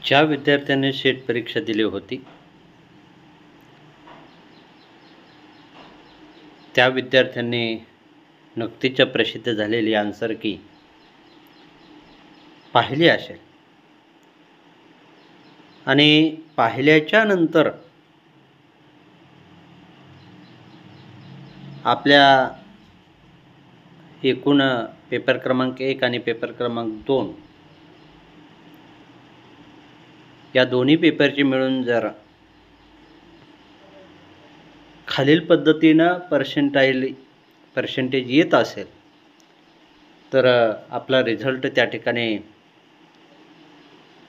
ज्या विद्यार्थ्याने सेट परीक्षा दिली होती त्या विद्यार्थ्यांनी नुकतीच प्रसिद्ध झालेली आन्सर की पाहिली असेल आणि पाहिल्याच्या नंतर आपल्या एकूण पेपर क्रमांक 1 आणि पेपर क्रमांक 2 या दोन्ही पेपरची मिळून जर खालील पद्धतीनं पर्सेंटेज येत असेल तर आपला रिझल्ट त्या ठिकाणी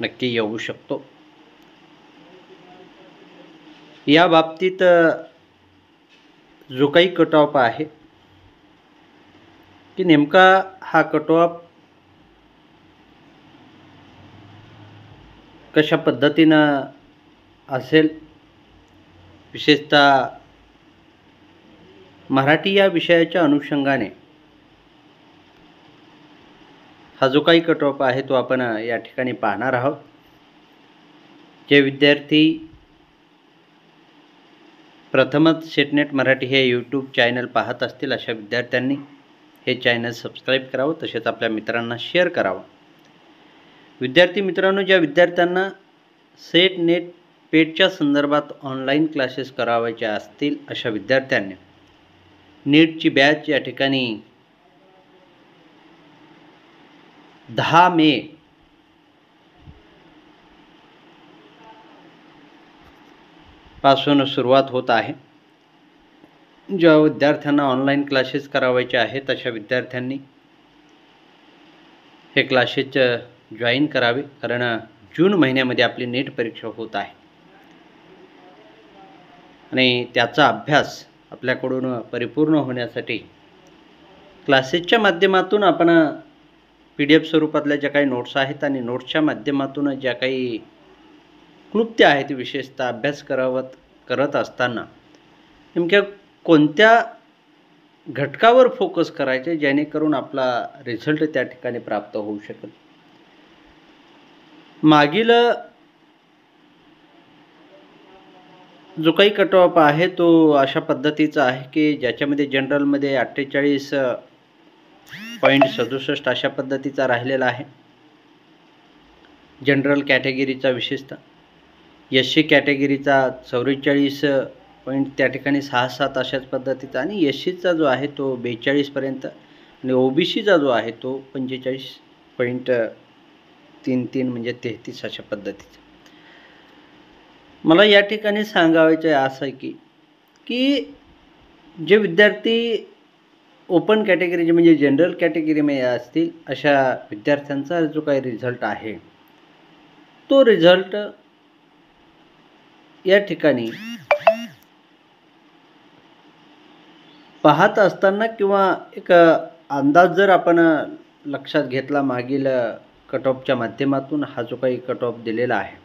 नक्की येऊ शकतो। या बाबतीत जो काही कट ऑफ आहे की नेमका हा कट ऑफ कशा पद्धतीनं असेल, विशेषतः मराठी या विषयाच्या अनुषंगाने हा जो काही कट ऑफ आहे तो आपण या ठिकाणी पाहणार आहोत। जे विद्यार्थी प्रथमच सेटनेट मराठी हे यूट्यूब चॅनल पाहत असतील अशा विद्यार्थ्यांनी हे चॅनल सबस्क्राईब करावं, तसेच आपल्या मित्रांना शेअर करावं। विद्यार्थी मित्रांनो, ज्या विद्यार्थ्यांना सेट नेट पेटच्या संदर्भात ऑनलाईन क्लासेस करावायचे असतील अशा विद्यार्थ्यांनी नीटची बॅच या ठिकाणी 10 मे पासून सुरुवात होत आहे। ज्या विद्यार्थ्यांना ऑनलाईन क्लासेस करावायचे आहेत अशा विद्यार्थ्यांनी हे क्लासेस जॉईन करावे, कारण जून महिन्यामध्ये आपली नीट परीक्षा होत आहे आणि त्याचा अभ्यास आपल्याकडून परिपूर्ण होण्यासाठी क्लासेसच्या माध्यमातून आपण PDF स्वरूपातल्या ज्या काही नोट्स आहेत आणि नोट्सच्या माध्यमातून ज्या काही क्लुप्त्या आहेत, विशेषतः अभ्यास करत असताना नेमक्या कोणत्या घटकावर फोकस करायचे जेणेकरून आपला रिझल्ट त्या ठिकाणी प्राप्त होऊ शकेल। मागील जो काही कट ऑफ आहे तो अशा पद्धतीचा आहे की ज्याच्यामध्ये जनरलमध्ये 48.67 अशा पद्धतीचा राहिलेला आहे जनरल कॅटेगरीचा, विशेषतः SC कॅटेगरीचा 44 त्या ठिकाणी 67 अशाच पद्धतीचा, आणि SCचा जो आहे तो 42 पर्यंत, आणि OBCचा जो आहे तो 45.33 म्हणजे 33 अशा पद्धतीचा। मला या ठिकाणी सांगायचं असं आहे की जे विद्यार्थी ओपन कॅटेगरीचे म्हणजे जनरल कॅटेगरीमध्ये असतील अशा विद्यार्थ्यांचा जो काही रिझल्ट आहे तो रिझल्ट या ठिकाणी पाहत असताना किंवा एक अंदाज जर आपण लक्षात घेतला मागील कट ऑफच्या माध्यमातून, हा जो काही कट ऑफ दिलेला आहे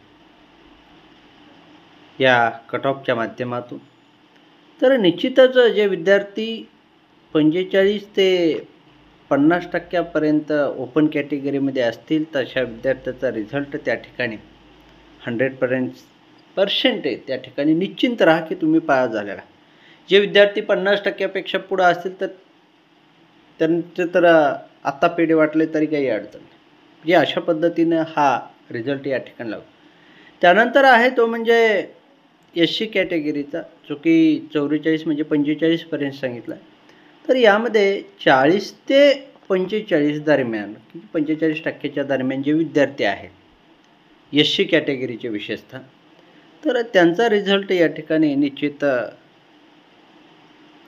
या कट ऑफच्या माध्यमातून, तर निश्चितच जे विद्यार्थी 45 ते 50% ओपन कॅटेगरीमध्ये असतील तशा विद्यार्थ्याचा रिझल्ट त्या ठिकाणी 100% त्या ठिकाणी निश्चिंत राहा की तुम्ही पास झालेला। जे विद्यार्थी 50% पुढे असतील तर त्यांचे तर आत्ता पेढे वाटले तरी काही अडचण नाही, जे अशा पद्धतीने हा रिझल्ट या ठिकाणी लागतो। त्यानंतर आहे तो म्हणजे SC कॅटेगरीचा, जो की 44 म्हणजे 45 पर्यंत सांगितला। तर यामध्ये 40 ते 45 दरम्यान, 45% दरम्यान जे विद्यार्थी आहेत SC कॅटेगरीचे विशेषतः, तर त्यांचा रिझल्ट या ठिकाणी निश्चित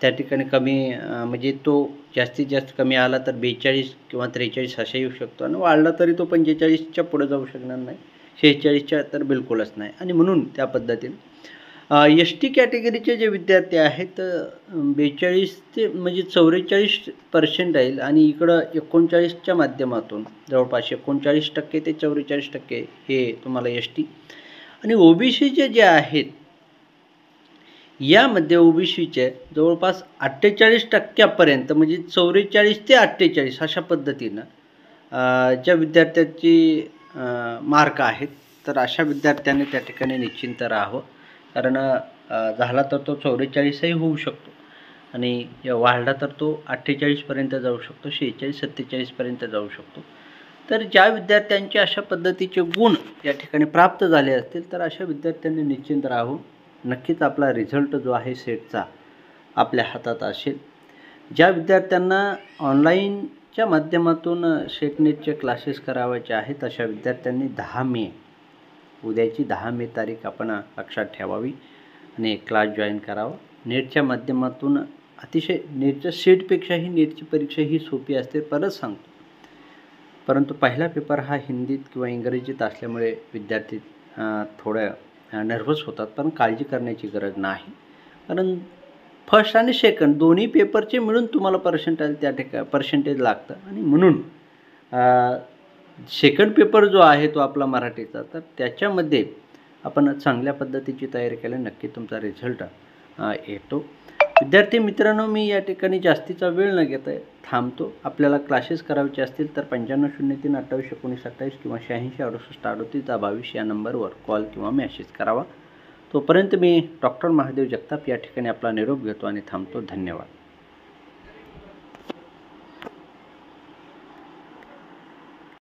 त्या ठिकाणी कमी म्हणजे तो जास्तीत जास्त कमी आला तर 42 किंवा 43 असा येऊ शकतो, आणि वाढला तरी तो 45च्या पुढे जाऊ शकणार नाही, 46च्या तर बिलकुलच नाही। आणि म्हणून त्या पद्धतीने ST कॅटेगरीचे जे विद्यार्थी आहेत 42 ते म्हणजे 44% राहील, आणि इकडं 39च्या माध्यमातून जवळपास 39% ते 44% हे तुम्हाला ST, आणि OBCचे जे आहेत यामध्ये OBCचे जवळपास 48% म्हणजे 44 ते 48 अशा पद्धतीनं ज्या विद्यार्थ्यांची मार्क आहेत तर अशा विद्यार्थ्यांनी त्या ठिकाणी निश्चिंत राहावं. कारण झाला तर तो 44ही होऊ शकतो आणि वाढला तर तो 48पर्यंत जाऊ शकतो, 46-47पर्यंत जाऊ शकतो. तर ज्या विद्यार्थ्यांचे अशा पद्धतीचे गुण या ठिकाणी प्राप्त झाले असतील तर अशा विद्यार्थ्यांनी निश्चिंत राहावं. नक्कीच आपला रिझल्ट जो आहे सेटचा आपल्या हातात असेल. ज्या विद्यार्थ्यांना ऑनलाईनच्या माध्यमातून सेट नेटचे क्लासेस करावायचे आहेत अशा विद्यार्थ्यांनी 10 मे उद्याची 10 मे तारीख आपण लक्षात ठेवावी आणि क्लास जॉईन करावा. नेटच्या माध्यमातून अतिशय नेटच्या सेटपेक्षाही नेटची परीक्षा ही सोपी असते, परत सांगतो. परंतु पहिला पेपर हा हिंदीत किंवा इंग्रजीत असल्यामुळे विद्यार्थी थोड्या नर्वस होतात, पण काळजी करण्याची गरज नाही. कारण फर्स्ट आणि सेकंड दोन्ही पेपरचे मिळून तुम्हाला पर्सेंटेज लागतं आणि म्हणून सेकंड पेपर जो आहे तो आपला मराठीचा, तर त्याच्यामध्ये आपण चांगल्या पद्धतीची तयारी केली नक्की तुमचा रिझल्ट येतो. विद्यार्थी मित्रांनो, मी या ठिकाणी जास्तीचा वेळ न घेता थांबतो. आपल्याला क्लासेस करायचे असतील तर 9503281928 किंवा 8668683822 या नंबरवर कॉल किंवा मेसेज करावा. तोपर्यंत मी डॉक्टर महादेव जगताप या ठिकाणी आपला निरोप घेतो आणि थांबतो. धन्यवाद.